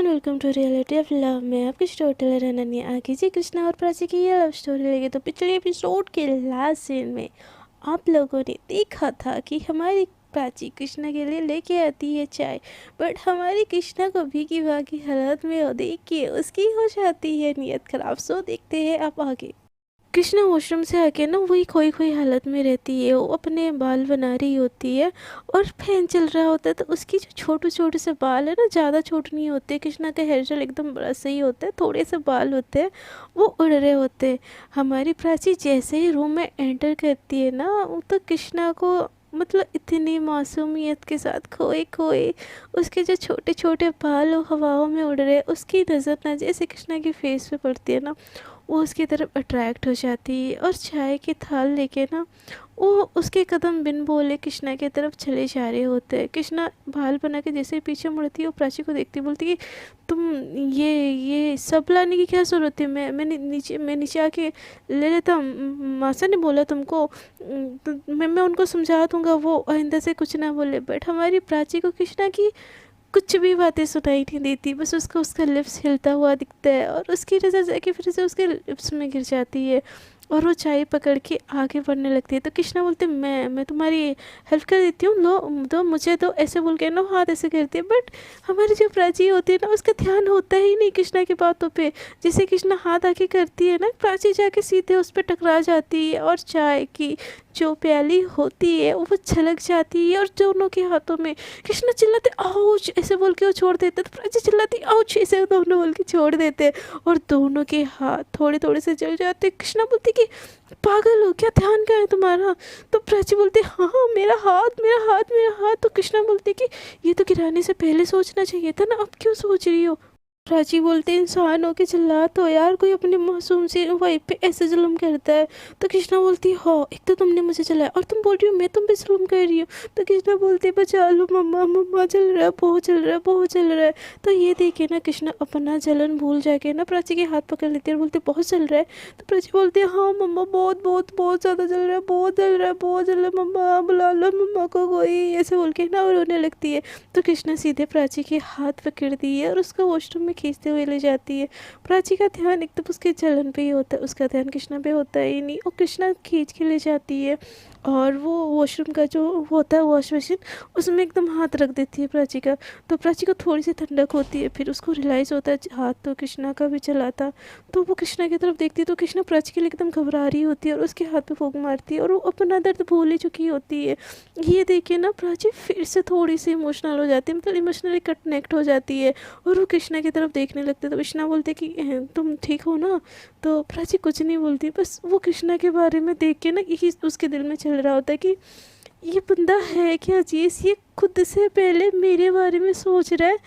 Everyone, welcome to reality of love. मैं आपकी story teller Ananya. आगे जी कृष्णा और प्राची की ये लव स्टोरी लगी। तो पिछले एपिसोड के लास्ट सीन में आप लोगों ने देखा था कि हमारी प्राची कृष्णा के लिए लेके आती है चाय, बट हमारी कृष्णा को भीगी भागी हालत में वो देख के उसकी हो जाती है नीयत खराब। सो देखते हैं आप आगे। कृष्णा वॉशरूम से आके ना वही खोई खोई हालत में रहती है। वो अपने बाल बना रही होती है और फैन चल रहा होता है, तो उसकी जो छोटे छोटे से बाल है ना, ज़्यादा छोटे नहीं होते। कृष्णा का हेयर स्टाइल एकदम बड़ा सही होता है, थोड़े से बाल होते हैं, वो उड़ रहे होते हैं। हमारी प्राची जैसे ही रूम में एंटर करती है ना, तो कृष्णा को मतलब इतनी मासूमियत के साथ खोए खोए उसके जो छोटे छोटे बाल वो हवाओं में उड़ रहे हैं, उसकी नज़र ना जैसे कृष्णा की फेस पे पड़ती है ना, वो उसकी तरफ अट्रैक्ट हो जाती है। और चाय की थाल लेके ना वो उसके कदम बिन बोले कृष्णा की तरफ चले जा रहे होते हैं। कृष्णा बाल बना के जैसे पीछे मुड़ती है, वो प्राची को देखती बोलती कि तुम ये सब लाने की क्या ज़रूरत है? मैं नीचे आके ले लेता हूँ। मासा ने बोला तुमको, तो मैं उनको समझा दूंगा, वो आइंदा से कुछ ना बोले। बट हमारी प्राची को कृष्णा की कुछ भी बातें सुनाई नहीं देती, बस उसको उसका लिप्स हिलता हुआ दिखता है और उसकी नज़र जाके फिर से उसके लिप्स में गिर जाती है और वो चाय पकड़ के आगे बढ़ने लगती है। तो कृष्णा बोलते मैं तुम्हारी हेल्प कर देती हूँ, लो दो मुझे दो, ऐसे बोल के ना हाथ ऐसे करती है। बट हमारी जो प्राची होती है ना, उसका ध्यान होता ही नहीं कृष्णा की बातों पे। जैसे कृष्णा हाथ आके करती है ना, प्राची जाके सीधे उस पर टकरा जाती है और चाय की जो प्याली होती है वो छलक जाती है और दोनों के हाथों में। कृष्णा चिल्लाते आउच ऐसे बोल के वो छोड़ देते, तो प्राची चिल्लाती आउच ऐसे दोनों बोल के छोड़ देते और दोनों के हाथ थोड़े थोड़े से जल जाते। कृष्णा बोलती कि पागल हो क्या, ध्यान कहाँ है तुम्हारा? तो प्राची बोलती हाँ हाँ मेरा हाथ मेरा हाथ मेरा हाथ। तो कृष्णा बोलती कि ये तो गिराने से पहले सोचना चाहिए था ना, अब क्यों सोच रही हो? प्राची बोलते इंसान हो के चिल्ला तो यार, कोई अपने मासूम से वाइफ पे ऐसे जुल्म करता है? तो कृष्णा बोलती हो एक तो तुमने मुझे चलाया और तुम बोल रही हो मैं तुम पे जुल्म कर रही हूँ। तो कृष्णा बोलती बचा लो मम्मा, मम्मा चल रहा है, बहुत चल रहा है, बहुत चल रहा है। तो ये देखे ना कृष्णा अपना जलन भूल जाके ना प्राची के हाथ पकड़ लेती है और बोलती बहुत चल रहा है। तो प्राची बोलती है हाँ मम्मा, बहुत बहुत बहुत ज़्यादा चल रहा है, बहुत चल रहा है, बहुत चल रहा है, मम्मा बुला लो मम्मा को कोई, ऐसे बोल के ना वो रोने लगती है। तो कृष्णा सीधे प्राची के हाथ पकड़ती है और उसका वॉशरूम में खींचते हुए ले जाती है। प्राची का ध्यान एकदम उसके जलन पे ही होता है, उसका ध्यान कृष्णा पे होता ही नहीं। और कृष्णा खींच के ले जाती है और वो वॉशरूम का जो होता है वॉश मशीन, उसमें एकदम हाथ रख देती है प्राची का। तो प्राची को थोड़ी सी ठंडक होती है, फिर उसको रियलाइज़ होता है हाथ तो कृष्णा का भी चला था। तो वो कृष्णा की तरफ देखती है, तो कृष्णा प्राची के लिए एकदम घबरा रही होती है और उसके हाथ पे फूंक मारती है और वो अपना दर्द भूल ही चुकी होती है। ये देखिए ना प्राची फिर से थोड़ी सी इमोशनल हो जाती है, मतलब इमोशनली कनेक्ट हो जाती है और वो कृष्णा की तरफ देखने लगते। तो कृष्णा बोलते कि तुम ठीक हो ना? तो प्राची कुछ नहीं बोलती, बस वो कृष्णा के बारे में देख के ना यही उसके दिल में चल रहा होता है कि ये बंदा है क्या चीज़, ये खुद से पहले मेरे बारे में सोच रहा है।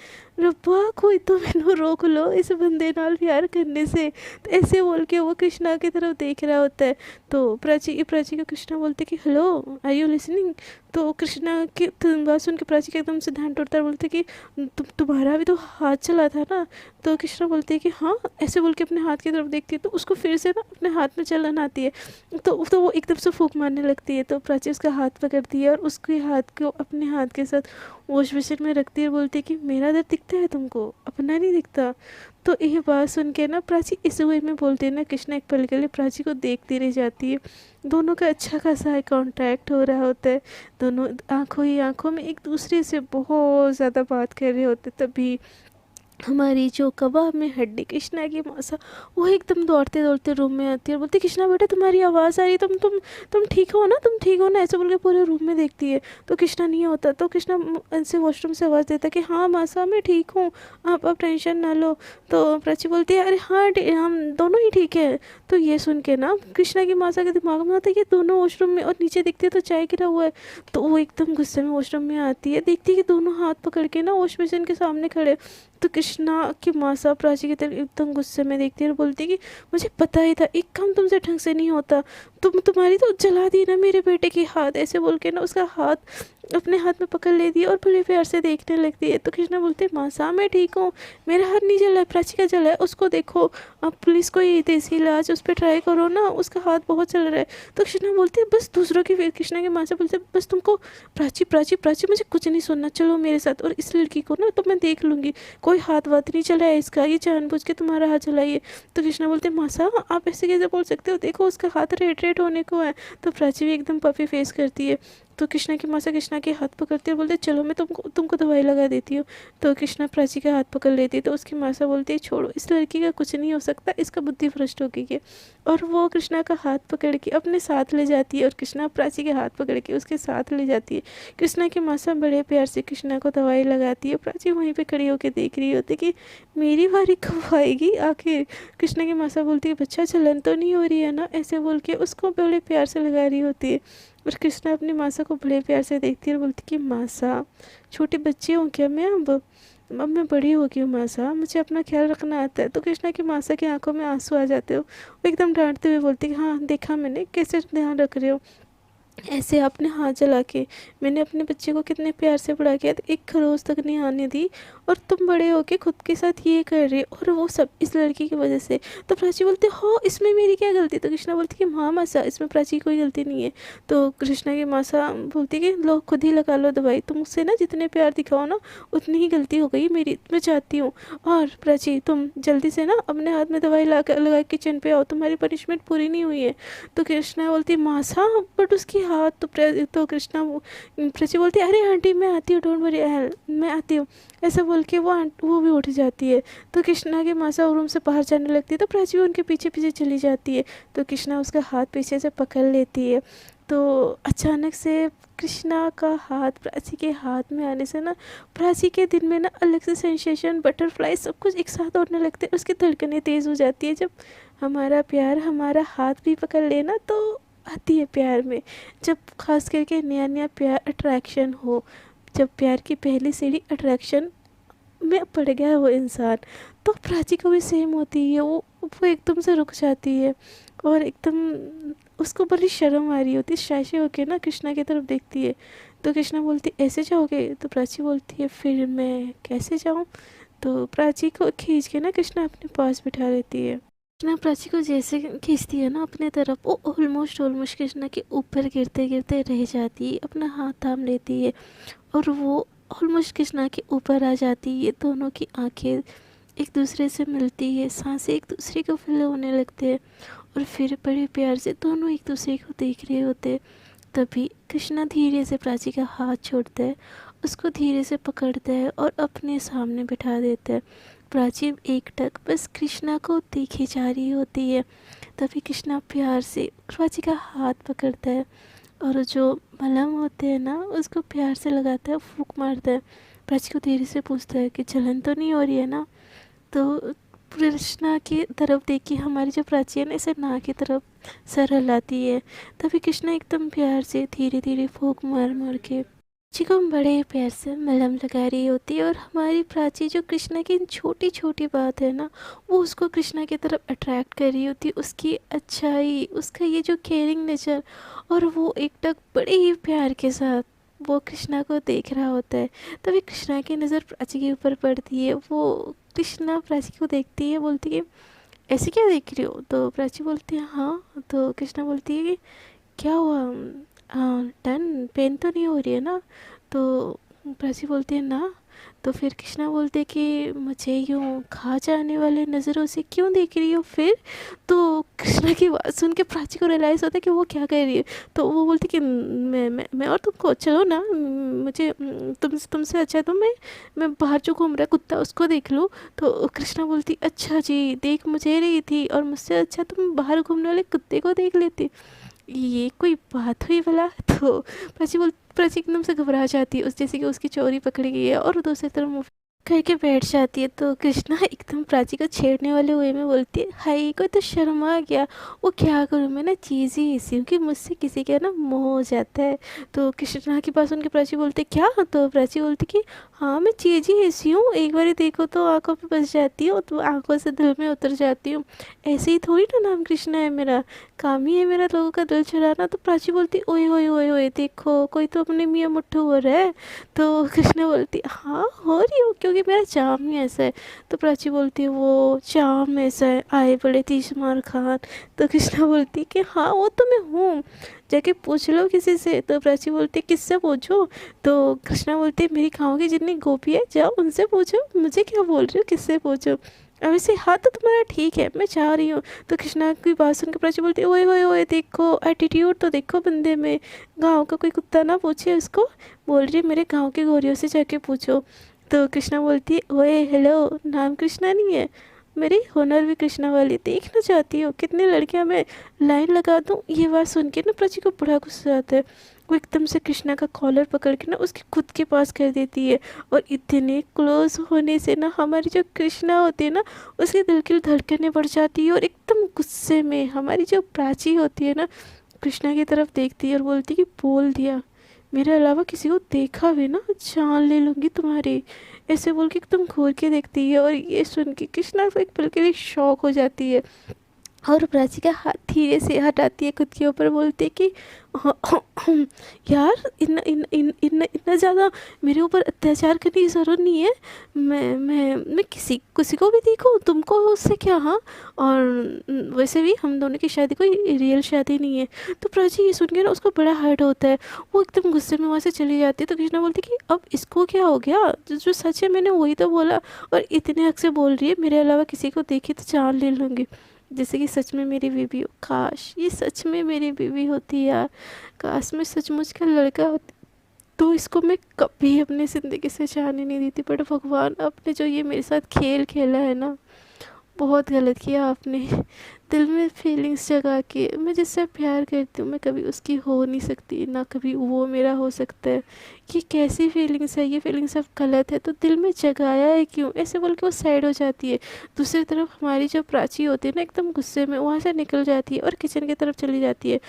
रब्बा कोई तो मैंने रोक लो इस बंदे नाल प्यार करने से। तो ऐसे बोल के वो कृष्णा की तरफ देख रहा होता है। तो प्राची को कृष्णा बोलते कि हेलो आर यू लिसनिंग? तो कृष्णा की बात सुन के प्राची का एकदम से ध्यान टूटता है, बोलते कि तुम्हारा भी तो हाथ चला था ना? तो कृष्णा बोलते कि हाँ, ऐसे बोल के अपने हाथ की तरफ देखती है, तो उसको फिर से ना अपने हाथ में चलन आती है। तो वो एकदम से फूंक मारने लगती है। तो प्राची उसका हाथ पकड़ती है और उसके हाथ को अपने हाथ के साथ वॉश बेसिन में रखती है, बोलती है कि मेरा दर्द दिखता है तुमको, अपना नहीं दिखता? तो ये बात सुन के ना प्राची इस वे में बोलती है ना, कृष्णा एक पल के लिए प्राची को देखती रह जाती है। दोनों का अच्छा खासा आई कॉन्टैक्ट हो रहा होता है, दोनों आंखों ही आंखों में एक दूसरे से बहुत ज़्यादा बात कर रहे होते। तभी हमारी जो कबाब में हड्डी कृष्णा की मौसा, वो एकदम दौड़ते दौड़ते रूम में आती है और बोलती कृष्णा बेटा तुम्हारी आवाज़ आ रही है, तुम ठीक हो ना, तुम ठीक हो ना? ऐसे बोल के पूरे रूम में देखती है। तो कृष्णा नहीं होता। तो कृष्णा से वॉशरूम से आवाज़ देता है कि हाँ मासा मैं ठीक हूँ, आप टेंशन ना लो। तो प्राची बोलती है अरे हाँ हम दोनों ही ठीक है। तो ये सुन के ना कृष्णा की मासा के दिमाग में आता है कि दोनों वॉशरूम में, और नीचे देखती है तो चाय गिरा हुआ है। तो वो एकदम गुस्से में वॉशरूम में आती है, देखती है कि दोनों हाथ पकड़ के ना वॉश बेसिन के सामने खड़े। तो कृष्णा की मासा प्राची की तरफ एकदम गुस्से में देखती है और बोलती है कि मुझे पता ही था एक काम तुमसे ढंग से नहीं होता, तुम्हारी तो जला दी ना मेरे बेटे की हाथ, ऐसे बोल के ना उसका हाथ अपने हाथ में पकड़ लेती है और बड़े प्यार से देखने लगती है। तो कृष्णा बोलते हैं मासा मैं ठीक हूँ, मेरा हाथ नहीं जल रहा है, प्राची का जला है, उसको देखो, अब पुलिस को ये देसी इलाज उस पर ट्राई करो ना, उसका हाथ बहुत चल रहा है। तो कृष्णा बोलती है बस दूसरों की, फिर कृष्णा की माँ से बोलते बस तुमको प्राची प्राची प्राची मुझे कुछ नहीं सुनना, चलो मेरे साथ, और इस लड़की को ना तो मैं देख लूँगी, कोई हाथ वाथ नहीं चला है इसका, ये जानबूझ के तुम्हारा हाथ चलाइए। तो कृष्णा बोलते मासा आप ऐसे कैसे बोल सकते हो, देखो उसका हाथ रेड रेड होने को है। तो प्राची भी एकदम पफी फेस करती है। तो कृष्णा की माँ से कृष्णा के हाथ पकड़ती है, बोलते चलो मैं तुमको तुमको दवाई लगा देती हूँ। तो कृष्णा प्राची का हाथ पकड़ लेती है। तो उसकी माँ से बोलती है छोड़ो, इस लड़की का कुछ नहीं हो सकता, इसका बुद्धि भ्रष्ट हो गई है। और वो कृष्णा का हाथ पकड़ के अपने साथ ले जाती है, और कृष्णा प्राची के हाथ पकड़ के उसके साथ ले जाती है। कृष्णा की माँ से बड़े प्यार से कृष्णा को दवाई लगाती है। प्राची वहीं पर खड़ी होकर देख रही होती कि मेरी बारी कब आएगी आखिर। कृष्णा की माँ से बोलती है बच्चा जलन तो नहीं हो रही है ना, ऐसे बोल के उसको बड़े प्यार से लगा रही होती है। और कृष्णा अपनी मासा को बड़े प्यार से देखती है और बोलती कि मासा छोटी बच्ची हूँ क्या मैं, अब मैं बड़ी हो गई हूँ मासा, मुझे अपना ख्याल रखना आता है। तो कृष्णा की मासा की आंखों में आंसू आ जाते हो, वो एकदम डांटते हुए बोलती कि हाँ देखा मैंने कैसे ध्यान रख रहे हो, ऐसे अपने हाथ जला के मैंने अपने बच्चे को कितने प्यार से बड़ा किया, एक खरोच तक नहीं आने दी, और तुम बड़े होके खुद के साथ ये कर रहे हो, और वो सब इस लड़की की वजह से। तो प्राची बोलते हो इसमें मेरी क्या गलती। तो कृष्णा बोलती कि हाँ मासा इसमें प्राची की कोई गलती नहीं है। तो कृष्णा की मासा बोलती कि लो खुद ही लगा लो दवाई, तुम उससे ना जितने प्यार दिखाओ ना उतनी ही गलती हो गई मेरी, मैं चाहती हूँ। और प्राची तुम जल्दी से ना अपने हाथ में दवाई लगा किचन पे आओ, तुम्हारी पनिशमेंट पूरी नहीं हुई है। तो कृष्णा बोलती मासा बट उसकी हाथ, तो कृष्णा प्राची बोलती है अरे आंटी मैं आती हूँ, डोंट वरी मैं आती हूँ, ऐसा बोल के वो भी उठ जाती है। तो कृष्णा की मासा रूम से बाहर जाने लगती है, तो प्राची भी उनके पीछे पीछे चली जाती है। तो कृष्णा उसका हाथ पीछे से पकड़ लेती है। तो अचानक से कृष्णा का हाथ प्राची के हाथ में आने से ना प्राची के दिल में ना अलग से सेंसेशन, बटरफ्लाई सब कुछ एक साथ उड़ने लगते हैं, उसकी धड़कनें तेज़ हो जाती है। जब हमारा प्यार हमारा हाथ भी पकड़ लेना तो आती है प्यार में, जब खास करके नया नया प्यार अट्रैक्शन हो, जब प्यार की पहली सीढ़ी अट्रैक्शन में पड़ गया वो इंसान, तो प्राची को भी सेम होती है, वो एकदम से रुक जाती है, और एकदम उसको बड़ी शर्म आ रही होती है, शायशे होके ना कृष्णा की तरफ देखती है। तो कृष्णा बोलती ऐसे जाओगे। तो प्राची बोलती है फिर मैं कैसे जाऊँ। तो प्राची को खींच के ना कृष्णा अपने पास बिठा लेती है। कृष्णा प्राची को जैसे खींचती है ना अपने तरफ, वो ऑलमोस्ट कृष्णा के ऊपर गिरते गिरते रह जाती है, अपना हाथ थाम लेती है, और वो ऑलमोस्ट कृष्णा के ऊपर आ जाती है। दोनों की आंखें एक दूसरे से मिलती है, सांसें एक दूसरे को फील होने लगते हैं, और फिर बड़े प्यार से दोनों एक दूसरे को देख रहे होते हैं। तभी कृष्णा धीरे से प्राची का हाथ छोड़ता है, उसको धीरे से पकड़ता है और अपने सामने बिठा देता है। प्राची एकटक बस कृष्णा को देखी जा रही होती है। तभी कृष्णा प्यार से प्राची का हाथ पकड़ता है, और जो मलहम होते हैं ना उसको प्यार से लगाता है, फूंक मारता है। प्राची को धीरे से पूछता है कि जलन तो नहीं हो रही है ना। तो कृष्णा की तरफ देखी हमारी जो प्राची है ना, इसे ना की तरफ सर हिलाती है। तभी कृष्णा एकदम प्यार से धीरे धीरे फूंक मार मार के प्राची को बड़े प्यार से मलहम लगा रही होती है। और हमारी प्राची जो कृष्णा की छोटी छोटी बात है ना, वो उसको कृष्णा की तरफ अट्रैक्ट कर रही होती है, उसकी अच्छाई, उसका ये जो केयरिंग नेचर, और वो एकटक बड़े ही प्यार के साथ वो कृष्णा को देख रहा होता है। तभी कृष्णा की नज़र प्राची के ऊपर पड़ती है, वो कृष्णा प्राची को देखती है, बोलती है ऐसे क्या देख रही हो। तो प्राची बोलती है हाँ। तो कृष्णा बोलती है कि क्या हुआ, हाँ डन, पेन तो नहीं हो रही है ना। तो प्राची बोलती है ना। तो फिर कृष्णा बोलते कि मुझे यूँ खा जाने वाले नज़रों से क्यों देख रही हो फिर। तो कृष्णा की बात सुन के प्राची को रियलाइज़ होता है कि वो क्या कह रही है। तो वो बोलती कि मैं और तुमको चलो ना, मुझे तुमसे अच्छा तो मैं बाहर जो घूम रहा है कुत्ता उसको देख लूँ। तो कृष्णा बोलती अच्छा जी देख मुझे रही थी, और मुझसे अच्छा तुम बाहर घूमने वाले कुत्ते को देख लेती, ये कोई बात हुई भला। तो प्राची एकदम से घबरा जाती है, उस जैसे कि उसकी चोरी पकड़ी गई है, और दूसरी तरफ करके बैठ जाती है। तो कृष्णा एकदम प्राची को छेड़ने वाले वे में बोलती है, हाय कोई तो शर्म आ गया, वो क्या करूँ, मैं ना चीज़ ही ऐसी हूँ कि मुझसे किसी का ना मोह हो जाता है। तो कृष्णा के पास उनके प्राची बोलते क्या, तो प्राची बोलती कि हाँ मैं चीज़ ही ऐसी हूँ, एक बार देखो तो आंखों पे बस जाती हूँ, तो आंखों से दिल में उतर जाती हूँ। ऐसे ही थोड़ी ना नाम कृष्णा है मेरा, काम ही है मेरा लोगों का दिल चुराना। तो प्राची बोलती ओए ओए ओए ओए देखो कोई तो अपने मियाँ मुट्ठू हो रहा है। तो कृष्णा बोलती हाँ हो रही हो, क्योंकि मेरा चाम ही ऐसा है। तो प्राची बोलती है वो चाम ऐसा है, आए बड़े तीसमार खान। तो कृष्णा बोलती कि हाँ वो तो मैं हूँ, जाके पूछ लो किसी से। तो प्राची बोलती किससे पूछो। तो कृष्णा बोलती मेरी गाँव की जितनी गोपी है जाओ उनसे पूछो, मुझे क्या बोल रही हो किससे पूछो। अब इसे हाथ तो तुम्हारा ठीक है, मैं चाह रही हूँ। तो कृष्णा की बात सुन के प्राची बोलती ओए ओए ओए देखो एटीट्यूड तो देखो बंदे में, गाँव का कोई कुत्ता ना पूछे उसको, बोल रही है मेरे गांव के गोरियों से जाके पूछो। तो कृष्णा बोलती है ओए हेलो नाम कृष्णा नहीं है, मेरी हुनर भी कृष्णा वाली, देखना चाहती हो कितनी लड़कियां मैं लाइन लगा दूं। ये बात सुन के ना प्राची को बड़ा गुस्सा आता है। वो एकदम से कृष्णा का कॉलर पकड़ के ना उसके खुद के पास कर देती है। और इतने क्लोज होने से ना हमारी जो कृष्णा होती है ना उसके दिल की धड़कनें बढ़ जाती है। और एकदम गुस्से में हमारी जो प्राची होती है ना कृष्णा की तरफ देखती है और बोलती है कि बोल दिया, मेरे अलावा किसी को देखा भी ना जान ले लूँगी तुम्हारी, ऐसे बोल के एकदम घूर के देखती है। और ये सुन के कृष्णा तो एक पल के लिए शॉक हो जाती है और प्राची का हाथ धीरे से हटाती है खुद के ऊपर, बोलती है कि यार इतना ज़्यादा मेरे ऊपर अत्याचार करने की ज़रूरत नहीं है। मैं किसी किसी को भी देखूँ, तुमको उससे क्या। हाँ और वैसे भी हम दोनों की शादी कोई रियल शादी नहीं है। तो प्राची ये सुन के ना उसको बड़ा हर्ट होता है, वो एकदम गुस्से में वहाँ से चली जाती है। तो कृष्णा बोलती कि अब इसको क्या हो गया, जो सच है मैंने वही तो बोला, और इतने हक से बोल रही है मेरे अलावा किसी को देखी तो जान ले लूँगी, जैसे कि सच में मेरी बीवी हो। काश ये सच में मेरी बीवी होती यार, काश मैं सचमुच का लड़का होती तो इसको मैं कभी अपनी ज़िंदगी से जाने नहीं देती। बट भगवान आपने जो ये मेरे साथ खेल खेला है ना, बहुत गलत किया आपने। दिल में फीलिंग्स जगा के, मैं जिससे प्यार करती हूँ मैं कभी उसकी हो नहीं सकती, ना कभी वो मेरा हो सकता है। ये कैसी फीलिंग्स है, ये फीलिंग्स अब गलत है तो दिल में जगाया है क्यों, ऐसे बोल के वो साइड हो जाती है। दूसरी तरफ हमारी जो प्राची होती है ना एकदम गुस्से में वहाँ से निकल जाती है और किचन की तरफ चली जाती है।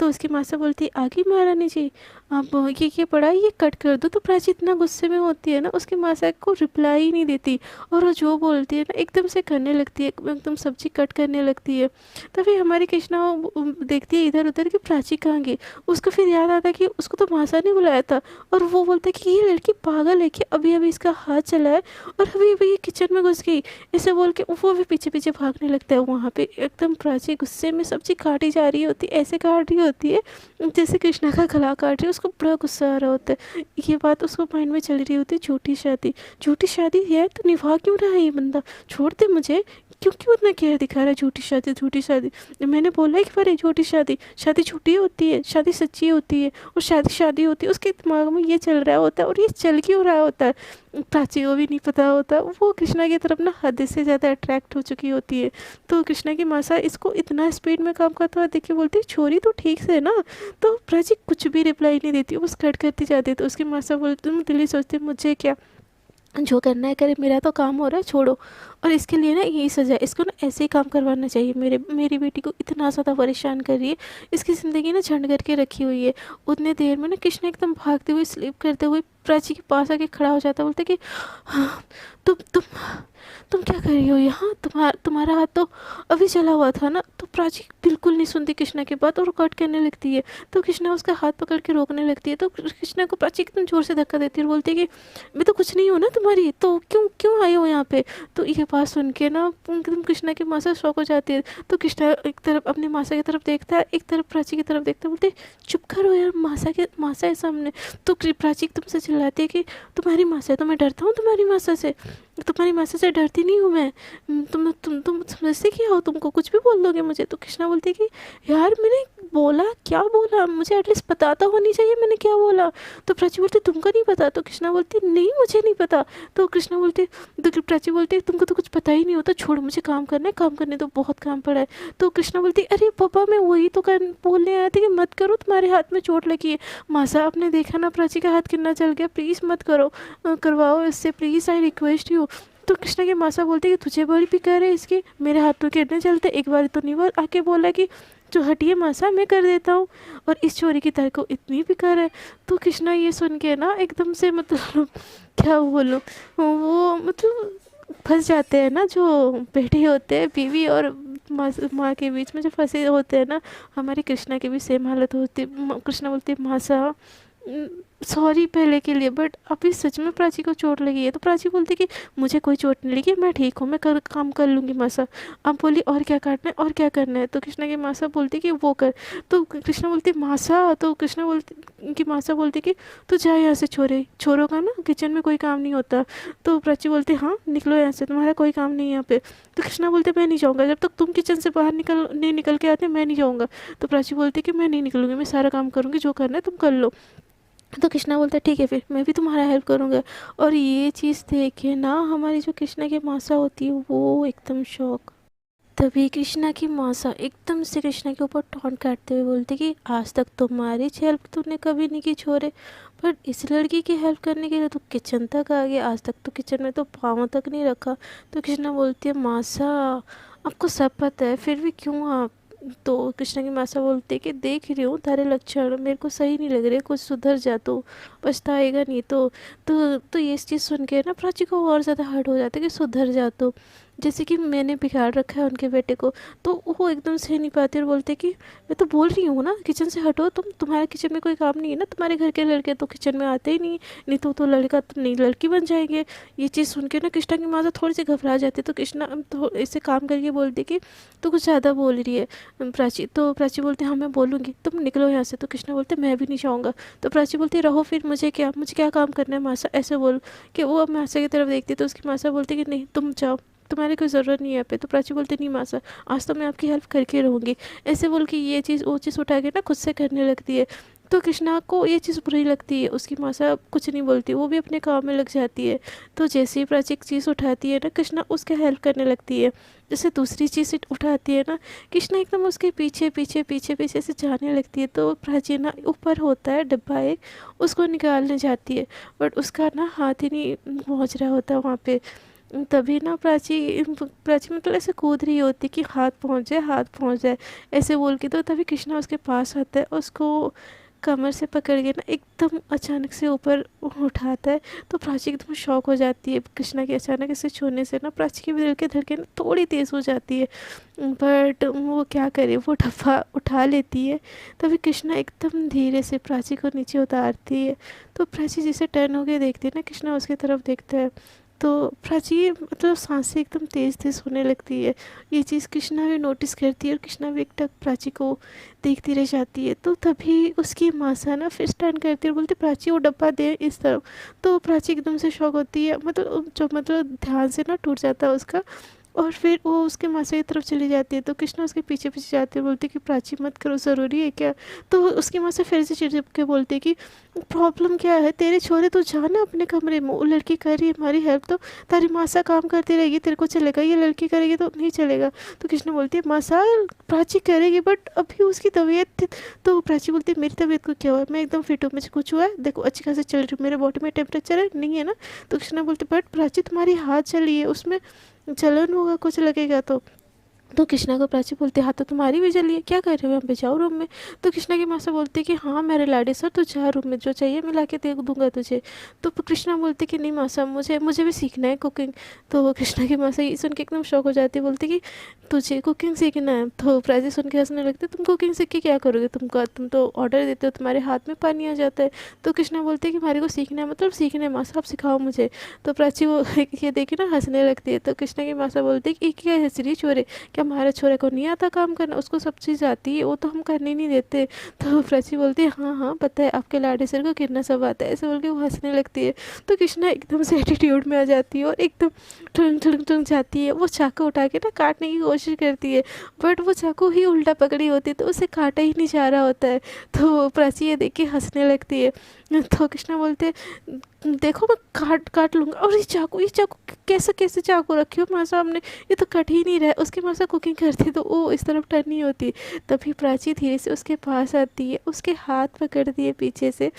तो उसकी माँ से बोलती है आगे महारानी जी आप ये पड़ा ये कट कर दो। तो प्राची इतना गुस्से में होती है ना उसकी माँ से को रिप्लाई ही नहीं देती, और वो जो बोलती है ना एकदम से करने लगती है, एकदम सब्जी कट करने लगती है। तभी हमारी कृष्णा देखती है इधर उधर कि प्राची कहाँ गई। उसको फिर याद आता है कि उसको तो मासा ने बुलाया था, और वो बोलता है कि ये लड़की पागल है कि अभी अभी इसका हाथ चला है और अभी अभी ये किचन में घुस गई, ऐसे बोल के वो भी पीछे पीछे भागने लगता है। वहाँ पे एकदम प्राची गुस्से में सब्जी काटी जा रही होती है, ऐसे काट रही होती है जैसे कृष्णा का गला काट रही है। उसको बड़ा गुस्सा आ रहा होता है, ये बात उसको माइंड में चल रही होती है, झूठी शादी है तो निभा क्यों रहा है ये बंदा, छोड़ दे मुझे, क्यों क्यों इतना केयर दिखा रहा है, झूठी शादी झूठी शादी। मैंने बोला एक बार झूठी शादी, शादी झूठी होती है, शादी सच्ची होती है, और शादी शादी होती है। उसके दिमाग में ये चल रहा होता है और ये चल क्यों रहा होता है प्राची को भी नहीं पता होता। वो कृष्णा की तरफ ना हद से ज़्यादा अट्रैक्ट हो चुकी होती है। तो कृष्णा की मासा इसको इतना स्पीड में काम करता हुआ देख के बोलती है छोरी तो ठीक से ना। तो प्राची कुछ भी रिप्लाई नहीं देती, बस कट करती जाती है। तो उसकी मासा बोलती तुम दिल्ली सोचती मुझे क्या, जो करना है करे, मेरा तो काम हो रहा है छोड़ो। और इसके लिए ना यही सज़ा है, इसको ना ऐसे ही काम करवाना चाहिए। मेरी बेटी को इतना ज़्यादा परेशान कर रही है, इसकी ज़िंदगी ना झंड करके रखी हुई है। उतने देर में ना कृष्णा एकदम भागते हुए स्लीप करते हुए प्राची के पास आके खड़ा हो जाता, बोलते कि हाँ तुम क्या कर रही हो यहाँ, तुम्हारा हाथ तो अभी चला हुआ था ना। तो प्राची बिल्कुल नहीं सुनती कृष्णा की बात और कट करने लगती है। तो कृष्णा उसका हाथ पकड़ के रोकने लगती है। तो कृष्णा को प्राची एकदम ज़ोर से धक्का देती है और बोलती है कि मैं तो कुछ नहीं हूँ ना तुम्हारी, तो क्यों क्यों आई हो यहाँ पे। तो ये बात सुन के ना एकदम कृष्णा की माँ से शौक हो जाती है। तो कृष्णा एक तरफ अपनी मासा की तरफ देखता है, एक तरफ प्राची की तरफ देखता है, बोलते चुप करो यार, मासा है सामने। तो प्राची एकदम से चिल्लाती है कि तुम्हारी मासा है तो मैं डरता हूँ तुम्हारी मासा से। तुम्हारी मासा से डरती नहीं हूँ मैं। तुम समझते क्या हो, तुमको कुछ भी बोल दोगे मुझे। तो कृष्णा बोलती कि यार मैंने बोला क्या बोला, मुझे एटलीस्ट पता तो होनी चाहिए मैंने क्या बोला। तो प्राची बोलती तुमको नहीं पता। तो कृष्णा बोलती नहीं मुझे नहीं पता। तो कृष्णा बोलती तो प्राची बोलती तुमको तो कुछ पता ही नहीं होता, छोड़ मुझे काम करना है, काम करने तो बहुत काम पड़ा है। तो कृष्णा बोलती अरे पापा मैं वही तो बोलने आया था कि मत करो, तुम्हारे हाथ में चोट लगी है। मासा आपने देखा ना प्राची का हाथ कितना चल गया, प्लीज़ मत करो, करवाओ इससे प्लीज़, आई रिक्वेस्ट यू। तो कृष्णा की मासा बोलती कि तुझे बड़ी फिक्र है इसकी, मेरे हाथ तो कितने चलते, एक बार तो नहीं बोल आके बोला कि जो हटिए मासा मैं कर देता हूँ, और इस चोरी की तरह को इतनी फिक्र है। तो कृष्णा ये सुन के ना एकदम से मतलब क्या बोलूँ, वो मतलब फंस जाते हैं ना, जो बेटे होते हैं बीवी और माँ के बीच में जो फंसे होते हैं ना, हमारी कृष्णा की भी सेम हालत होती है। कृष्णा बोलती है मासा सॉरी पहले के लिए, बट अभी सच में प्राची को चोट लगी है। तो प्राची बोलती कि मुझे कोई चोट नहीं लगी, मैं ठीक हूँ, मैं काम कर लूँगी मासा। अब बोली और क्या काटना है और क्या करना है। तो कृष्णा की मासा बोलती कि वो कर। तो कृष्णा बोलती मासा, तो कृष्णा बोलती कि मासा बोलती कि तू जा यहाँ से, छोरों का ना किचन में कोई काम नहीं होता। तो प्राची बोलती हाँ निकलो यहाँ से, तुम्हारा कोई काम नहीं है यहाँ पे। तो कृष्णा बोलते मैं नहीं जाऊँगा, जब तक तुम किचन से बाहर नहीं निकल के आते मैं नहीं जाऊँगा। तो प्राची बोलती कि मैं नहीं निकलूँगी, मैं सारा काम करूँगी, जो करना है तुम कर लो। तो कृष्णा बोलता है ठीक है फिर मैं भी तुम्हारा हेल्प करूँगा। और ये चीज़ देख के ना हमारी जो कृष्णा की मासा होती है वो एकदम शॉक। तभी कृष्णा की मासा एकदम से कृष्णा के ऊपर टॉन्ट काटते हुए बोलती कि आज तक तुम्हारी हेल्प तूने कभी नहीं की छोरे, पर इस लड़की की हेल्प करने के लिए तो किचन तक आ गया, आज तक तो किचन में तो पाँव तक नहीं रखा। तो कृष्णा बोलती है मासा आपको सब पता है फिर भी क्यों आप। तो कृष्णा की मासा बोलती है कि देख रही हूँ तारे लक्षण मेरे को सही नहीं लग रहे, कुछ सुधर जा तो पछताएगा नहीं। तो ये चीज़ सुन के ना प्राची को और ज़्यादा हर्ट हो जाता है कि सुधर जा तो, जैसे कि मैंने बिगाड़ रखा है उनके बेटे को। तो वो एकदम सह नहीं पाती और बोलते कि मैं तो बोल रही हूँ ना किचन से हटो, तुम्हारा किचन में कोई काम नहीं है ना, तुम्हारे घर के लड़के तो किचन में आते ही नहीं, नहीं तो लड़का तो नहीं लड़की बन जाएंगे। ये चीज़ सुन के ना कृष्णा की माँ तो थोड़ी सी घबरा जाती है। तो कृष्णा तो ऐसे काम करके बोलती कि तू कुछ ज़्यादा बोल रही है प्राची। तो प्राची बोलते हाँ मैं बोलूँगी, तुम निकलो यहाँ से। तो कृष्णा बोलते मैं भी नहीं चाहूँगा। तो प्राची बोलती रहो फिर, मुझे क्या काम करना है मासा, ऐसे बोल कि वो अब मासा की तरफ देखती। तो उसकी मासा बोलती कि नहीं तुम जाओ, तुम्हारी कोई ज़रूरत नहीं है यहाँ पे। तो प्राची बोलती नहीं मासा आज तो मैं आपकी हेल्प करके रहूँगी, ऐसे बोल के ये चीज़ वो चीज़ उठा के ना खुद से करने लगती है। तो कृष्णा को ये चीज़ बुरी लगती है, उसकी मासा कुछ नहीं बोलती, वो भी अपने काम में लग जाती है। तो जैसे ही प्राची एक चीज़ उठाती है ना कृष्णा उसके हेल्प करने लगती है। जैसे दूसरी चीज़ उठाती है ना कृष्णा एकदम उसके पीछे पीछे पीछे पीछे से जाने लगती है। तो प्राची ना ऊपर होता है डब्बा एक, उसको निकालने जाती है, बट उसका ना हाथ ही नहीं पहुँच रहा होता वहाँ पे। तभी ना प्राची प्राची मतलब ऐसे कूद रही होती कि हाथ पहुँच जाए हाथ पहुँच जाए ऐसे बोल के। तो तभी कृष्णा उसके पास आता है, उसको कमर से पकड़ के ना एकदम अचानक से ऊपर उठाता है। तो प्राची एकदम शॉक हो जाती है कृष्णा के अचानक ऐसे छूने से ना, प्राची की भी दिल की धड़कन थोड़ी तेज़ हो जाती है, बट वो क्या करे वो डब्बा उठा लेती है। तभी कृष्णा एकदम धीरे से प्राची को नीचे उतारती है। तो प्राची जैसे टर्न होके देखती है ना कृष्णा उसकी तरफ देखता है, तो प्राची मतलब सांसें एकदम तेज़ तेज़ होने लगती है। ये चीज़ कृष्णा भी नोटिस करती है और कृष्णा भी एकटक प्राची को देखती रह जाती है। तो तभी उसकी मासा ना फिर स्टैंड करती है और बोलती प्राची वो डब्बा दे इस तरफ। तो प्राची एकदम से शॉक होती है, मतलब ध्यान से ना टूट जाता है उसका, और फिर वो उसके मासा की तरफ चली जाती है। तो कृष्णा उसके पीछे पीछे जाती है, बोलती कि प्राची मत करो, ज़रूरी है क्या। तो उसकी मासा फिर से चिढ़ के बोलती कि प्रॉब्लम क्या है तेरे छोरे, तू जाना अपने कमरे में, वो लड़की कर रही है हमारी हेल्प, तो तारी मासा काम करती रहेगी तेरे को चलेगा, ये लड़की करेगी तो नहीं चलेगा। तो कृष्णा बोलती है मासा प्राची करेगी बट अभी उसकी तबीयत। तो प्राची बोलती है मेरी तबीयत को क्या हुआ है, मैं एकदम फिट हूँ, मुझे कुछ हुआ है देखो अच्छी खासी चल रही हूँ, मेरे बॉडी में टेम्परेचर है नहीं है ना। तो कृष्णा बोलती बट प्राची तुम्हारी हाथ चली है, उसमें जलन होगा कुछ लगेगा तो कृष्णा को प्राची बोलती हाँ तो तुम्हारी भी जली है, क्या कर रहे हो यहाँ पे, जाओ रूम में। तो कृष्णा की माँ से बोलती कि हाँ मेरे लाडे सर तू जा रूम में, जो चाहिए मैं ला के दे दूँगा तुझे। तो कृष्णा बोलती कि नहीं मासा मुझे भी सीखना है कुकिंग। तो कृष्णा की माँ से ये सुन के एकदम शौक हो जाती है, बोलती कि तुझे कुकिंग सीखना है। तो प्राची सुन के हंसने लगती तुम कुकिंग सीख के क्या करोगे, तुम तो ऑर्डर देते हो, तुम्हारे हाथ में पानी आ जाता है। तो कृष्णा बोलती है कि हमारे को सीखना है, मतलब सीखना है मासा आप सिखाओ मुझे। तो प्राची वो ये देखी ना हंसने लगती है। तो कृष्णा की मासा बोलती है कि क्या हंस रही छोरे, क्या हमारे छोरे को नहीं आता काम करना, उसको सब चीज़ आती है, वो तो हम करने नहीं देते। तो प्राची बोलती है हाँ हाँ पता है आपके लाडे सर को कितना सब आता है, ऐसे बोल के वो हंसने लगती है। तो कृष्णा एकदम से एटीट्यूड में आ जाती है और एकदम ठुड़ंग ठुड़ंग ठुड़ंग जाती है, वो चाकू उठा के ना काटने की कोशिश करती है, बट वो चाकू ही उल्टा पकड़ी होती है तो उसे काटा ही नहीं जा रहा होता है। तो प्राची ये देख के हंसने लगती है। तो कृष्णा बोलते देखो मैं काट काट लूँगा, और ये चाकू कैसे कैसे चाकू रखी हो हमारे सामने, ये तो कट ही नहीं रहा है। उसके माँ से कुकिंग करती तो वो इस तरफ टर्न नहीं होती। तभी प्राची धीरे से उसके पास आती है, उसके हाथ पकड़ती है पीछे से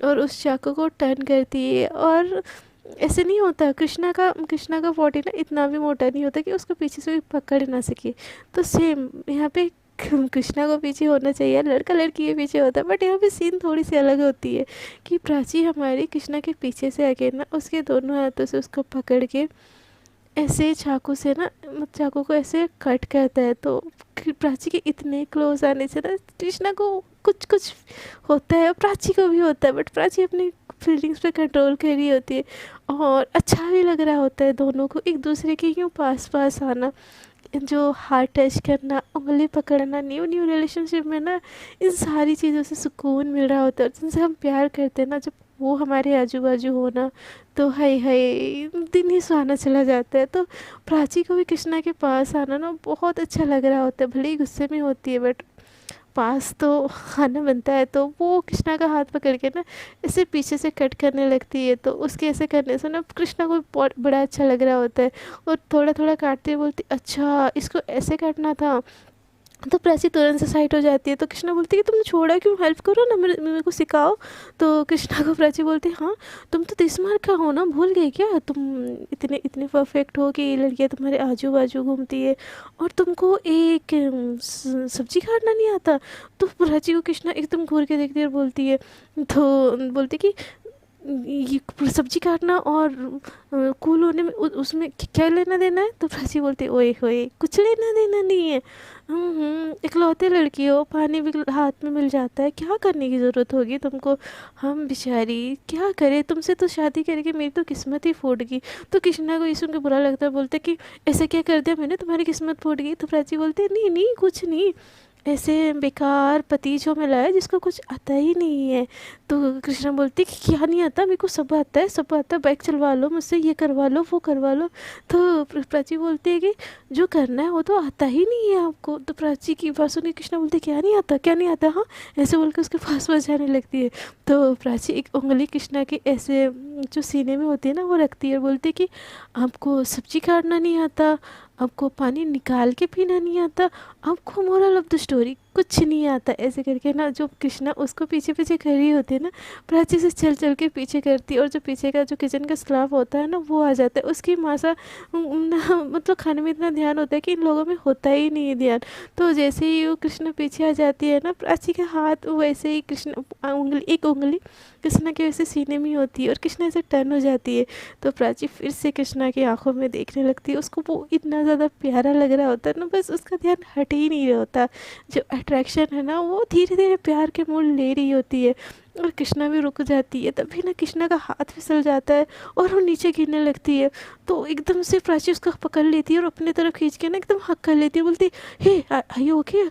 और उस चाकू को टर्न करती है। और ऐसे नहीं होता, कृष्णा का बॉडी ना इतना भी मोटा नहीं होता कि उसको पीछे से भी पकड़ ना सके। तो सेम यहाँ पे कृष्णा को पीछे होना चाहिए, लड़का लड़की के पीछे होता है, बट यहाँ पे सीन थोड़ी सी अलग होती है कि प्राची हमारी कृष्णा के पीछे से आके ना उसके दोनों हाथों से उसको पकड़ के ऐसे चाकू से ना चाकू को ऐसे कट करता है। तो प्राची के इतने क्लोज आने से ना कृष्णा को कुछ कुछ होता है, प्राची को भी होता है, बट प्राची अपनी फीलिंग्स पे कंट्रोल कर रही होती है और अच्छा भी लग रहा होता है दोनों को एक दूसरे के यूँ पास पास आना, जो हार्ट टच करना, उंगली पकड़ना, न्यू न्यू रिलेशनशिप में ना इन सारी चीज़ों से सुकून मिल रहा होता है। और जिनसे हम प्यार करते हैं ना, जब वो हमारे आजू बाजू हो ना, तो हाय हाय दिन ही सुहाना चला जाता है। तो प्राची को भी कृष्णा के पास आना ना बहुत अच्छा लग रहा होता है, भले ही गुस्से में होती है बट पास तो आना बनता है। तो वो कृष्णा का हाथ पकड़ के ना ऐसे पीछे से कट करने लगती है, तो उसके ऐसे करने से ना कृष्णा को बहुत बड़ा अच्छा लग रहा होता है और थोड़ा थोड़ा काटते हुए बोलती अच्छा इसको ऐसे काटना था। तो प्राची तुरंत से साइड हो जाती है। तो कृष्णा बोलती है कि तुमने छोड़ा क्यों, हेल्प करो ना, मेरे को सिखाओ। तो कृष्णा को प्राची बोलती है हाँ तुम तो 30 मार्क का हो ना, भूल गए क्या, तुम इतने इतने परफेक्ट हो कि लड़कियाँ तुम्हारे आजू बाजू घूमती है और तुमको एक सब्जी काटना नहीं आता। तो प्राची को कृष्णा एकदम घूर के देखती है और बोलती है, तो बोलती कि ये सब्जी काटना और कूल होने में उसमें क्या लेना देना है। तो प्राची बोलती है ओए होए कुछ लेना देना नहीं है, इकलौते लड़की हो, पानी भी हाथ में मिल जाता है, क्या करने की ज़रूरत होगी तुमको, हम बेचारी क्या करें, तुमसे तो शादी करके मेरी तो किस्मत ही फूट गई। तो कृष्णा को ये सुन के बुरा लगता है, बोलते कि ऐसे क्या कर दिया मैंने तुम्हारी किस्मत फूट गई। तो प्राची बोलती है नहीं नहीं कुछ नहीं, ऐसे बेकार पति जो मिला है जिसको कुछ आता ही नहीं है। तो कृष्णा बोलती कि क्या नहीं आता, मेरे को सब आता है, सब आता है, बाइक चलवा लो मुझसे, ये करवा लो वो करवा लो। तो प्राची बोलती है कि जो करना है वो तो आता ही नहीं है आपको। तो प्राची की बात सुन के कृष्णा बोलते क्या नहीं आता, क्या नहीं आता, हाँ ऐसे बोल के उसके पास पास जाने लगती है। तो प्राची एक उंगली कृष्णा के ऐसे जो सीने में होती है ना वो रखती है और बोलती है कि आपको सब्जी काटना नहीं आता, आपको पानी निकाल के पीना नहीं आता, आपको मोरल ऑफ द स्टोरी कुछ नहीं आता। ऐसे करके ना जो कृष्णा उसको पीछे पीछे कर रही होती है ना, प्राची से चल चल के पीछे करती है और जो पीछे का जो किचन का स्लाव होता है ना वो आ जाता है। उसकी माँ सा मतलब खाने में इतना ध्यान होता है कि इन लोगों में होता ही नहीं है ध्यान। तो जैसे ही वो कृष्णा पीछे आ जाती है ना, प्राची का हाथ वैसे ही कृष्णा उंगली एक उंगली कृष्णा के वैसे सीने में होती है और कृष्णा ऐसे टर्न हो जाती है। तो प्राची फिर से कृष्णा की आंखों में देखने लगती है, उसको वो इतना ज़्यादा प्यारा लग रहा होता है ना, बस उसका ध्यान हट ही नहीं रहा होता। जो अट्रैक्शन है ना वो धीरे धीरे प्यार के मोड़ ले रही होती है और कृष्णा भी रुक जाती है। तभी ना कृष्णा का हाथ फिसल जाता है और वो नीचे गिरने लगती है। तो एकदम से प्राची उसका पकड़ लेती है और अपनी तरफ खींच के ना एकदम हक कर लेती है, बोलती हे आइए ओके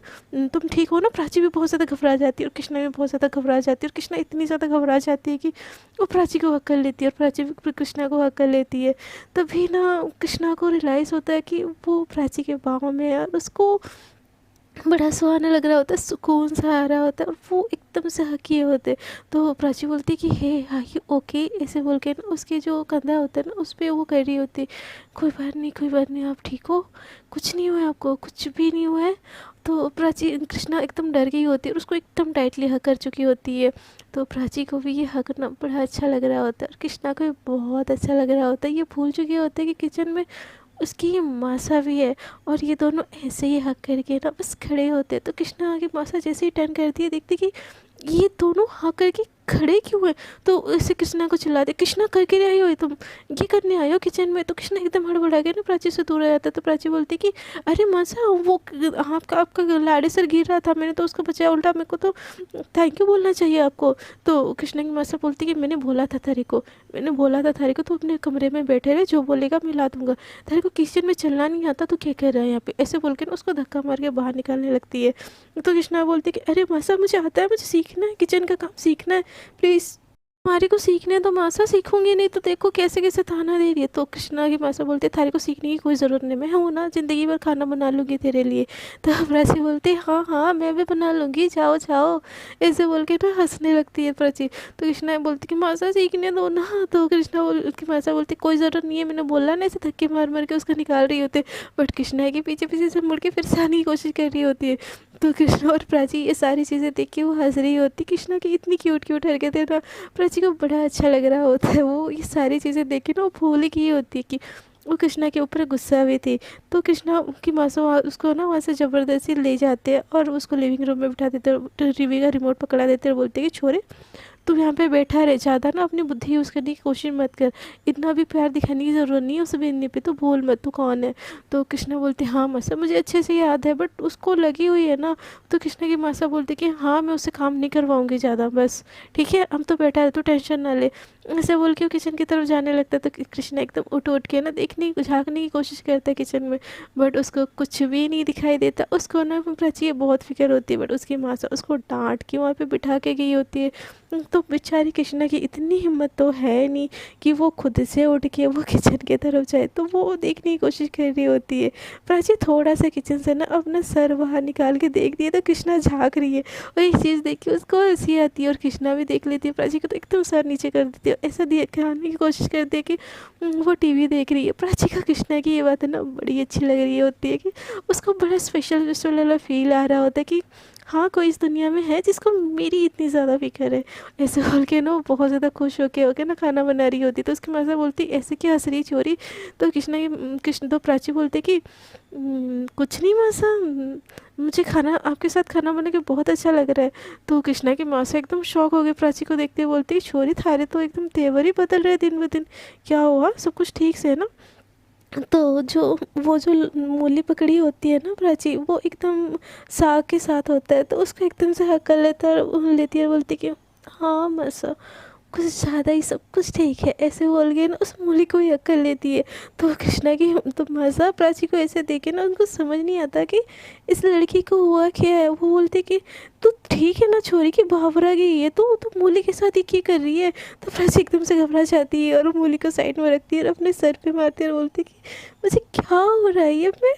तुम ठीक हो ना। प्राची भी बहुत ज़्यादा घबरा जाती है और कृष्णा भी बहुत ज़्यादा घबरा जाती है और कृष्णा इतनी ज़्यादा घबरा जाती है कि वो प्राची को हक कर लेती है और प्राची भी कृष्णा को हक कर लेती है। तभी ना कृष्णा को रियलाइज़ होता है कि वो प्राची के बाहों में है और उसको बड़ा सुहाना लग रहा होता है, सुकून सा आ रहा होता है और वो एकदम से हकिए होते। तो प्राची बोलती है कि हे हाँ ये ओके, ऐसे बोल के ना उसके जो कंधा होता है ना उस पर वो कर रही होती है, कोई बात नहीं कोई बात नहीं, आप ठीक हो, कुछ नहीं हुआ है आपको, कुछ भी नहीं हुआ है। तो प्राची कृष्णा एकदम डर गई होती है और उसको एकदम टाइटली हक कर चुकी होती है। तो प्राची को भी ये हक ना बड़ा अच्छा लग रहा होता है और कृष्णा को भी बहुत अच्छा लग रहा होता है। ये भूल चुके होते हैं कि किचन में उसकी मासा भी है और ये दोनों ऐसे ही हक करके ना बस खड़े होते हैं। तो कृष्णा आगे मासा जैसे ही टर्न करती है, देखती कि ये दोनों हाँ करके खड़े क्यों हैं? तो ऐसे कृष्णा को चिल्लाते, कृष्णा करके आई हो तुम, ये करने आए हो किचन में? तो कृष्णा एकदम हड़बड़ा गया ना, प्राची से दूर हो जाता है। तो प्राची बोलती कि अरे मासा वो आपका आपका लाड़े सर गिर रहा था, मैंने तो उसको बचाया, उल्टा मेरे को तो थैंक यू बोलना चाहिए आपको। तो कृष्णा की मासा बोलती कि मैंने बोला था थारे को, मैंने बोला था थारे को तो अपने कमरे में बैठे रहे, जो बोलेगा मैं ला दूंगा, थारे को किचन में चलना नहीं आता तो क्या कर रहा है यहाँ पे, ऐसे बोल के ना उसको धक्का मार के बाहर निकालने लगती है। तो कृष्णा बोलती कि अरे मासा मुझे आता है, मुझे सीखना है, किचन का काम सीखना है, प्लीज़ हमारे को सीखने तो मासा, सीखूंगी नहीं तो देखो कैसे कैसे ताना दे रही है। तो कृष्णा की मासा बोलते थारे को सीखने की कोई ज़रूरत नहीं, मैं हूँ ना, ज़िंदगी भर खाना बना लूँगी तेरे लिए। तो प्राची बोलती हाँ हाँ मैं भी बना लूँगी, जाओ जाओ, ऐसे बोल के ना हंसने लगती है प्राची। तो कृष्णा बोलती कि मासा सीखने दो ना। तो कृष्णा की मासा बोलती कोई ज़रूरत नहीं है, मैंने बोला ना, ऐसे धक्के मार मार के उसको निकाल रही होती है। बट कृष्णा के पीछे पीछे से मुड़ के फिर से आने की कोशिश कर रही होती है। तो कृष्णा और प्राची ये सारी चीज़ें देख के वो हंस रही होती, कृष्णा की इतनी क्यूट क्यूट हरकतें ना प्राची को बड़ा अच्छा लग रहा होता है। वो ये सारी चीज़ें देख के ना वो भूल गई होती है कि वो कृष्णा के ऊपर गुस्सा हुई थी। तो कृष्णा की मासूम उसको ना वहाँ से ज़बरदस्ती ले जाते हैं और उसको लिविंग रूम में बिठा देते हैं, टीवी का रिमोट पकड़ा देते हैं और बोलते हैं कि छोरे तुम यहाँ पे बैठा रहे, ज़्यादा ना अपनी बुद्धि यूज़ करने की कोशिश मत कर, इतना भी प्यार दिखाने की ज़रूरत नहीं है उस बेनने पे, तो बोल मत तू कौन है। तो कृष्णा बोलते हाँ मासा मुझे अच्छे से याद है, बट उसको लगी हुई है ना। तो कृष्णा की मासा बोलते कि हाँ मैं उससे काम नहीं करवाऊँगी ज़्यादा, बस ठीक है हम तो बैठा है, तू टेंशन ना ले। ऐसे बोल के वो किचन की तरफ जाने लगता है। तो कृष्णा एकदम उठ उठ के ना देखने झाँकने की कोशिश करता है किचन में, बट उसको कुछ भी नहीं दिखाई देता। उसको ना प्राची बहुत फिक्र होती है, बट उसकी मासा उसको डांट के वहाँ पे बिठा के गई होती है। तो बेचारी कृष्णा की इतनी हिम्मत तो है नहीं कि वो खुद से उठ के वो किचन की तरफ जाए, तो वो देखने की कोशिश कर रही होती है। प्राची थोड़ा सा किचन से ना अपना सर बाहर निकाल के देख दिए तो कृष्णा झाँक रही है, और एक चीज़ देख के उसको हंसी आती है और कृष्णा भी देख लेती है प्राची को, तो एकदम सर नीचे कर देती है, ऐसा दिखाने की कोशिश करती है कि वो टीवी देख रही है। प्राची को कृष्णा की ये बात है ना बड़ी अच्छी लग रही होती है कि उसको बड़ा स्पेशल स्पेशल वाला फील आ रहा होता है कि हाँ कोई इस दुनिया में है जिसको मेरी इतनी ज़्यादा फिक्र है। ऐसे बोल के ना वो बहुत ज़्यादा खुश होके ना खाना बना रही होती। तो उसकी माँ से बोलती ऐसे क्या हंस रही चोरी। तो कृष्ण तो प्राची बोलते कि कुछ नहीं मासा, मुझे खाना आपके साथ खाना बना के बहुत अच्छा लग रहा है। तो कृष्णा की माँ से एकदम शॉक हो गई, प्राची को देखते हुए बोलती छोरी थारे तो एकदम तेवर ही बदल रहे दिन ब दिन, क्या हुआ, सब कुछ ठीक से है ना? तो जो मूली पकड़ी होती है ना प्राची, वो एकदम साग के साथ होता है, तो उसको एकदम से हक कर लेती है और बोलती कि हाँ मसा कुछ ज़्यादा ही सब कुछ ठीक है, ऐसे बोल के ना उस मूली को ही हक कर लेती है। तो कृष्णा की तो मज़ा प्राची को ऐसे देखे ना उनको समझ नहीं आता कि इस लड़की को हुआ क्या है। वो बोलते कि तू ठीक है ना छोरी की बावरा गई है, तो मूली के साथ ये क्या कर रही है। तो प्राची एकदम से घबरा जाती है और मूली को साइड में रखती है और अपने सर पे मारती है और बोलती कि मुझे क्या हो रहा है, ये मैं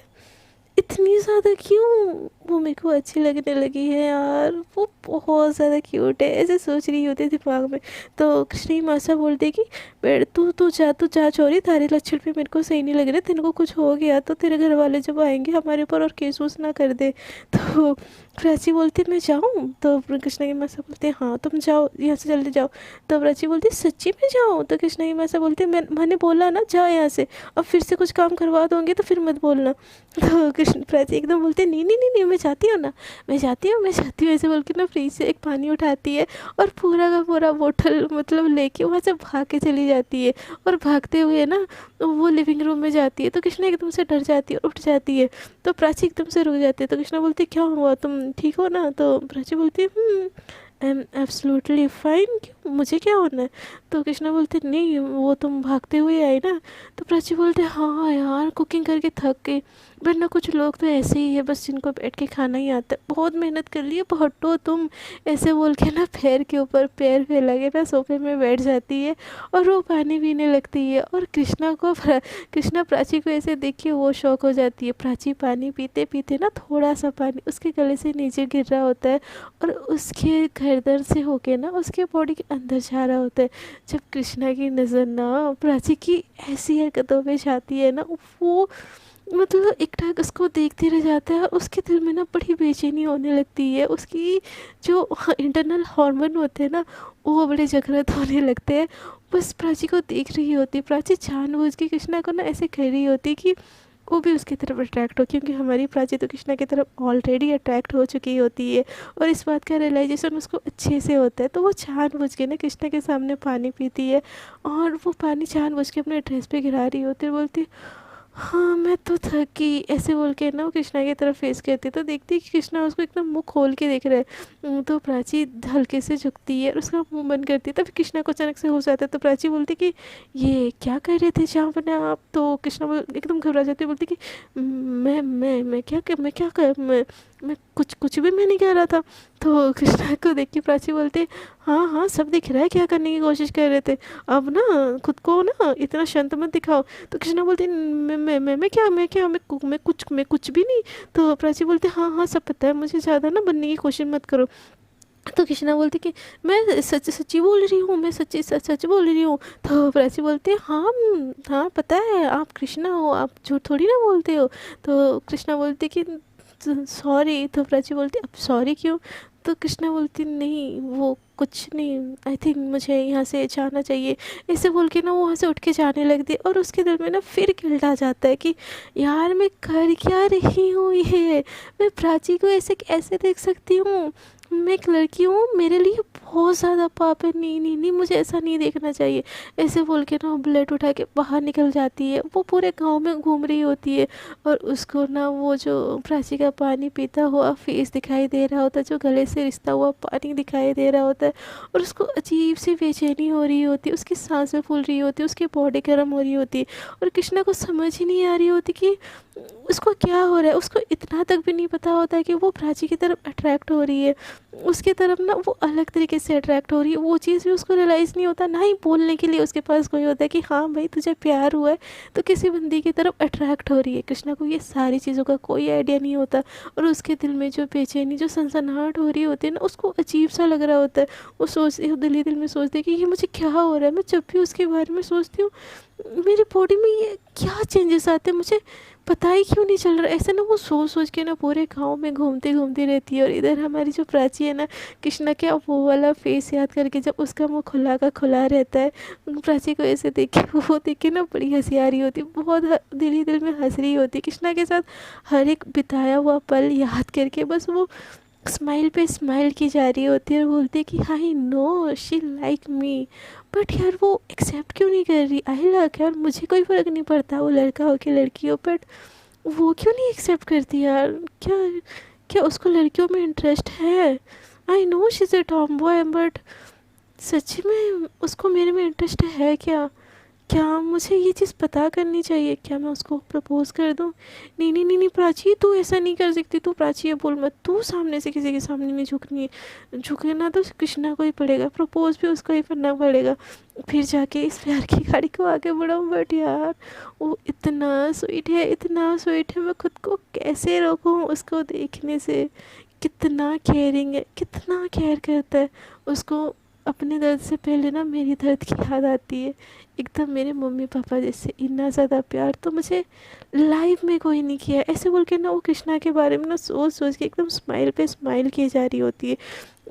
इतनी ज़्यादा क्यों वो मेरे को अच्छी लगने लगी है यार, वो बहुत ज़्यादा क्यूट है, ऐसे सोच रही होती है दिमाग में। तो कृष्ण की मासा बोलती कि बेड़ तू जा छोरी, तारे लक्षण पे मेरे को सही नहीं लग रहे, तेरे को कुछ हो गया तो तेरे घर वाले जब आएंगे हमारे ऊपर और केस वूस ना कर दे। तो प्राची बोलती मैं जाऊँ। तो कृष्ण की मासा बोलती हाँ तुम जाओ, यहाँ से जल्दी जाओ। तो प्राची बोलती सच्ची में जाऊँ। तो कृष्ण की मासा बोलती मैंने बोला ना जा यहाँ से, अब फिर से कुछ काम करवा दोगे तो फिर मत बोलना। तो कृष्ण प्राची एकदम बोलते नहीं नहीं नहीं नहीं मैं जाती हूँ ना, मैं जाती हूँ ऐसे बोल के ना फ्रिज से एक पानी उठाती है और पूरा का पूरा बोतल मतलब लेके वहाँ से भाग के चली जाती है। और भागते हुए ना वो लिविंग रूम में जाती है। तो कृष्णा एकदम से डर जाती है, उठ जाती है। तो प्राची एकदम से रुक जाती है। तो कृष्णा बोलती क्या हुआ, तुम ठीक हो ना? तो प्राची बोलती है आई एम एब्सोल्युटली फाइन, क्यों मुझे क्या होना है? तो कृष्णा बोलते नहीं वो तुम भागते हुए आए ना। तो प्राची बोलते हाँ यार कुकिंग करके थक गई, वरना कुछ लोग तो ऐसे ही है बस जिनको बैठ के खाना ही आता है, बहुत मेहनत कर ली है, हटो तुम। ऐसे बोल के ना पैर के ऊपर पैर फैला के ना सोफे में बैठ जाती है और वो पानी पीने लगती है। और कृष्णा प्राची को ऐसे देख के वो शौक हो जाती है। प्राची पानी पीते पीते ना थोड़ा सा पानी उसके गले से नीचे गिर रहा होता है और उसके गर्दन से होके ना उसके बॉडी के अंदर जा रहा होता है। जब कृष्णा की नज़र ना प्राची की ऐसी हरकतों पे जाती है ना, वो मतलब एकटक उसको देखते रह जाता है। उसके दिल में ना बड़ी बेचैनी होने लगती है, उसकी जो इंटरनल हार्मोन होते हैं ना वो बड़े जागृत होने लगते हैं। बस प्राची को देख रही होती, प्राची जानबूझ के कृष्णा को ना ऐसे कह रही होती कि वो भी उसकी तरफ अट्रैक्ट हो, क्योंकि हमारी प्राची तो कृष्णा की तरफ ऑलरेडी अट्रैक्ट हो चुकी होती है और इस बात का रियलाइजेशन उसको अच्छे से होता है। तो वो जानबूझ के ना कृष्णा के सामने पानी पीती है और वो पानी जानबूझ के अपने ड्रेस पे गिरा रही होती है, बोलती हाँ मैं तो थकी, ऐसे बोल के ना वो कृष्णा की तरफ फेस करती है। तो देखती है कि कृष्णा उसको एकदम मुंह खोल के देख रहा है। तो प्राची हल्के से झुकती है और उसका मुंह बंद करती है। तब कृष्णा को अचानक से हो जाता है, तो प्राची बोलती कि ये क्या कर रहे थे जहाँ बने आप? तो कृष्णा एकदम घबरा जाती है, बोलती कि मैं क्या कर मैं कुछ भी मैं नहीं कह रहा था। तो कृष्णा को देख के प्राची बोलती हाँ हाँ सब दिख रहा है, क्या करने की कोशिश कर रहे थे, अब ना खुद को ना इतना शांत मत दिखाओ। तो कृष्णा बोलती मैं कुछ भी नहीं। तो प्राची बोलती हाँ हाँ सब पता है मुझे, ज़्यादा ना बनने की कोशिश मत करो। तो कृष्णा बोलती कि मैं सच्ची बोल रही हूँ, मैं सच सच बोल रही हूँ। तो प्राची बोलती है हाँ हाँ पता है आप कृष्णा हो, आप झूठ थोड़ी ना बोलते हो। तो कृष्णा बोलती कि सॉरी। तो प्राची बोलती अब सॉरी क्यों? तो कृष्णा बोलती नहीं वो कुछ नहीं, आई थिंक मुझे यहाँ से जाना चाहिए। ऐसे बोल के ना वो वहाँ से उठ के जाने लगती है और उसके दिल में ना फिर गिल्ट आ जाता है कि यार मैं कर क्या रही हूँ ये, मैं प्राची को ऐसे कैसे देख सकती हूँ, मैं एक लड़की हूँ, मेरे लिए बहुत ज़्यादा पाप है, नहीं नहीं नहीं मुझे ऐसा नहीं देखना चाहिए। ऐसे बोल के ना वो ब्लेड उठा के बाहर निकल जाती है। वो पूरे गांव में घूम रही होती है और उसको ना वो जो प्राची का पानी पीता हुआ फेस दिखाई दे रहा होता है, जो गले से रिश्ता हुआ पानी दिखाई दे रहा होता है और उसको अजीब सी बेचैनी हो रही होती है, उसकी सांसें फूल रही होती है, उसकी बॉडी गर्म हो रही होती है और कृष्णा को समझ ही नहीं आ रही होती कि उसको क्या हो रहा है। उसको इतना तक भी नहीं पता होता है कि वो प्राची की तरफ अट्रैक्ट हो रही है, उसकी तरफ ना वो अलग तरीके से अट्रैक्ट हो रही है। वो चीज़ भी उसको रियलाइज़ नहीं होता, ना ही बोलने के लिए उसके पास कोई होता है कि हाँ भाई तुझे प्यार हुआ है तो किसी बंदी की तरफ अट्रैक्ट हो रही है। कृष्णा को ये सारी चीज़ों का कोई आइडिया नहीं होता और उसके दिल में जो बेचैनी जो सनसनाहट हो रही होती है ना, उसको अजीब सा लग रहा होता है। वो सोचती दिल ही दिल में सोचती है कि ये मुझे क्या हो रहा है। मैं जब भी उसके बारे में सोचती हूँ मेरी बॉडी में ये क्या चेंजेस आते हैं मुझे पता ही क्यों नहीं चल रहा। ऐसे ना वो सोच सोच के ना पूरे गांव में घूमती घूमती रहती है और इधर हमारी जो प्राची है ना, कृष्णा के अब वो वाला फेस याद करके जब उसका मुंह खुला का खुला रहता है, प्राची को ऐसे देख के वो देख के ना बड़ी हंसी आ रही होती, बहुत दिल ही दिल में हंस रही होती कृष्णा के साथ। हर एक बिताया हुआ पल याद करके बस वो स्माइल पे स्माइल की जा रही होती है और बोलती है कि आई know she like me, but यार वो एक्सेप्ट क्यों नहीं कर रही। आई लक यार, मुझे कोई फ़र्क नहीं पड़ता वो लड़का हो कि लड़की हो, बट वो क्यों नहीं एक्सेप्ट करती यार। क्या क्या उसको लड़कियों में इंटरेस्ट है? I know she is a tomboy, but सच में उसको मेरे में इंटरेस्ट है क्या? क्या मुझे ये चीज़ पता करनी चाहिए? क्या मैं उसको प्रपोज़ कर दूँ? नहीं नहीं नहीं नहीं प्राची तू ऐसा नहीं कर सकती, तू प्राची ये बोल मत, तू सामने से किसी के सामने नहीं झुकनी है, झुकना तो कृष्णा को ही पड़ेगा, प्रपोज़ भी उसको ही करना पड़ेगा, फिर जाके इस प्यार की गाड़ी को आगे बढ़ाऊँ। बट यार वो इतना स्वीट है, इतना स्वीट है, मैं खुद को कैसे रोकूँ उसको देखने से। कितना केयरिंग है, कितना केयर करता है। उसको अपने दर्द से पहले ना मेरी दर्द की याद आती है, एकदम मेरे मम्मी पापा जैसे। इतना ज़्यादा प्यार तो मुझे लाइफ में कोई नहीं किया। ऐसे बोल के ना वो कृष्णा के बारे में ना सोच सोच के एकदम स्माइल पे स्माइल की जा रही होती है।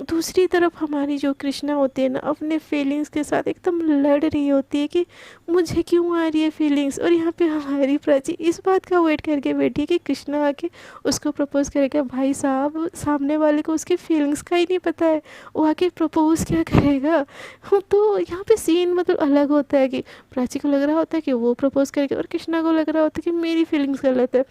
दूसरी तरफ हमारी जो कृष्णा होती है ना, अपने फीलिंग्स के साथ एकदम लड़ रही होती है कि मुझे क्यों आ रही है फीलिंग्स। और यहाँ पे हमारी प्राची इस बात का वेट करके बैठी है कि कृष्णा आके उसको प्रपोज़ करेगा। भाई साहब सामने वाले को उसकी फीलिंग्स का ही नहीं पता है, वो आके प्रपोज़ क्या करेगा। तो यहाँ पे सीन मतलब अलग होता है कि प्राची को लग रहा होता है कि वो प्रपोज़ करेगा और कृष्णा को लग रहा होता है कि मेरी फीलिंग्स गलत है।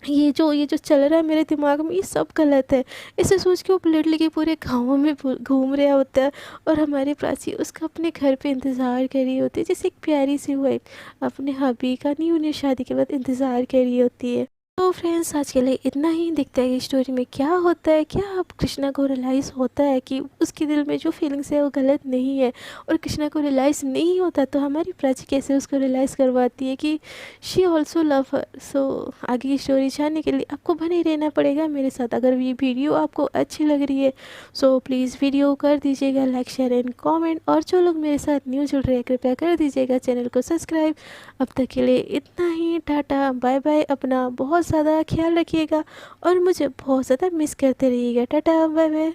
ये जो चल रहा है मेरे दिमाग में ये सब गलत है। ऐसे सोच के वो प्लेट लेके पूरे गाँव में घूम रहा होता है और हमारी प्राची उसका अपने घर पे इंतज़ार कर रही होती है, जैसे एक प्यारी सी वाइफ अपने हबी का न्यू न्यू शादी के बाद इंतज़ार कर रही होती है। तो फ्रेंड्स आज के लिए इतना ही। देखते हैं कि स्टोरी में क्या होता है, क्या अब कृष्णा को रियलाइज़ होता है कि उसके दिल में जो फीलिंग्स है वो गलत नहीं है और कृष्णा को रियलाइज़ नहीं होता, तो हमारी प्राची कैसे उसको रियलाइज़ करवाती है कि शी ऑल्सो लव हर। सो आगे की स्टोरी जानने के लिए आपको बने रहना पड़ेगा मेरे साथ। अगर ये वीडियो आपको अच्छी लग रही है सो प्लीज़ वीडियो कर दीजिएगा लाइक शेयर एंड कॉमेंट, और जो लोग मेरे साथ न्यू जुड़ रहे हैं कृपया कर दीजिएगा चैनल को सब्सक्राइब। अब तक के लिए इतना ही, टाटा बाय बाय। अपना बहुत ज़्यादा ख्याल रखिएगा और मुझे बहुत ज़्यादा मिस करते रहिएगा। Tata bye bye.